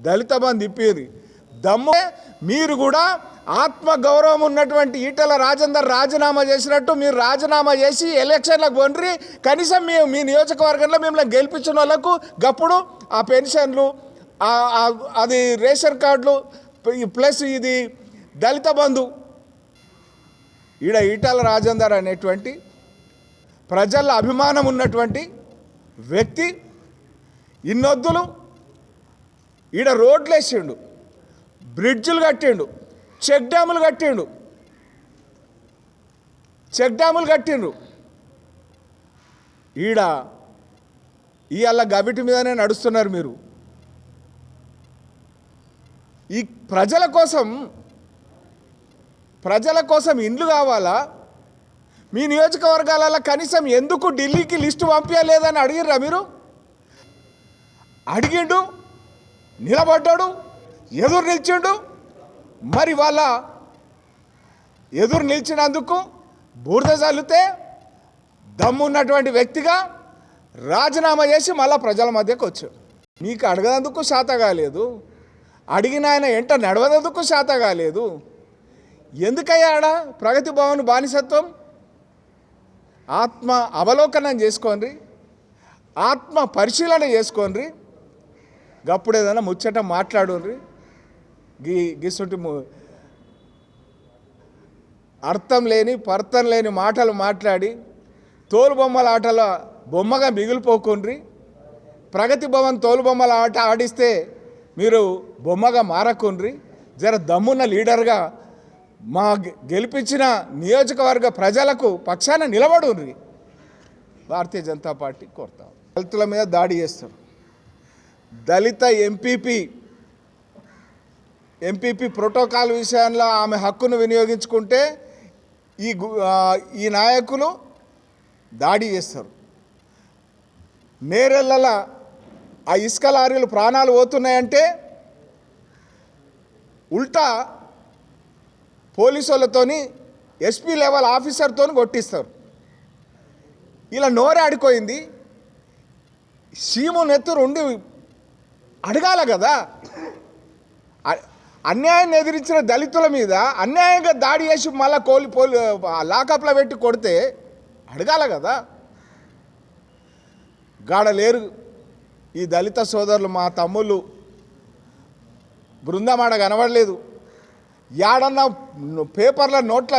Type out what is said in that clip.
దళిత బంధు ఇప్పిరి దమ్ము మీరు కూడా ఆత్మగౌరవం ఉన్నటువంటి ఈటల రాజేందర్ రాజీనామా చేసినట్టు మీరు రాజీనామా చేసి ఎలక్షన్లకు పోండి. కనీసం మీ నియోజకవర్గంలో మిమ్మల్ని గెలిపించిన వాళ్ళకు గప్పుడు ఆ పెన్షన్లు అది రేషన్ కార్డులు ప్లస్ ఇది దళిత బంధు ఈటల రాజేందర్ అనేటువంటి ప్రజల అభిమానం ఉన్నటువంటి వ్యక్తి ఇన్నొద్దులు రోడ్లు వేసిండు, బ్రిడ్జులు కట్టిండు, చెక్ డ్యాములు కట్టిండు. ఇవాళ గవిటి మీదనే నడుస్తున్నారు మీరు. ఈ ప్రజల కోసం ఇండ్లు కావాలా? మీ నియోజకవర్గాలలో కనీసం ఎందుకు ఢిల్లీకి లిస్టు పంపించలేదని అడిగిర్రా మీరు? అడిగిండు, నిలబడ్డాడు, ఎదురు నిలిచిండు. మరి వాళ్ళ ఎదురు నిలిచినందుకు బూరద చల్లితే దమ్మున్నటువంటి వ్యక్తిగా రాజీనామా చేసి మళ్ళా ప్రజల మధ్యకు వచ్చాడు. మీకు అడగనందుకు శాత కాలేదు, అడిగిన ఆయన ఎంట నడవనందుకు శాత కాలేదు. ఎందుకయ్యాడా ప్రగతి భవన్ బానిసత్వం? ఆత్మ అవలోకనం చేసుకోండి, ఆత్మ పరిశీలన చేసుకోండి. గప్పుడు ఏదైనా ముచ్చట మాట్లాడుండ్రి. గిసుటి అర్థం లేని పర్థం లేని మాటలు మాట్లాడి తోలుబొమ్మల ఆటల బొమ్మగా మిగిలిపోకుండ్రి. ప్రగతి భవన్ తోలుబొమ్మల ఆట ఆడిస్తే మీరు బొమ్మగా మారకుండ్రి. జర దమ్మున్న లీడర్గా మా గెలిపించిన నియోజకవర్గ ప్రజలకు పక్షాన నిలబడుండ్రి. భారతీయ జనతా పార్టీ కోరుతాం. దళితుల మీద దాడి చేస్తారు. దళిత ఎంపీపీ ప్రోటోకాల్ విషయంలో ఆమె హక్కును వినియోగించుకుంటే ఈ నాయకులు దాడి చేస్తారు. నేరెళ్ళ ఆ ఇసుక లారీలు ప్రాణాలు పోతున్నాయంటే ఉల్టా పోలీసు వాళ్ళతోని ఎస్పీ లెవెల్ ఆఫీసర్తో కొట్టిస్తారు. ఇలా నోరే ఆడిపోయింది. సీము నెత్తురు ఉండి అడగాల కదా. అన్యాయాన్ని ఎదిరించిన దళితుల మీద అన్యాయంగా దాడి చేసి మళ్ళీ లాకప్లో పెట్టి కొడితే అడగాల కదా. గాడలేరు ఈ దళిత సోదరులు. మా తమ్ముళ్ళు బృందమాడ కనబడలేదు. యాడన్నా పేపర్ల నోట్ల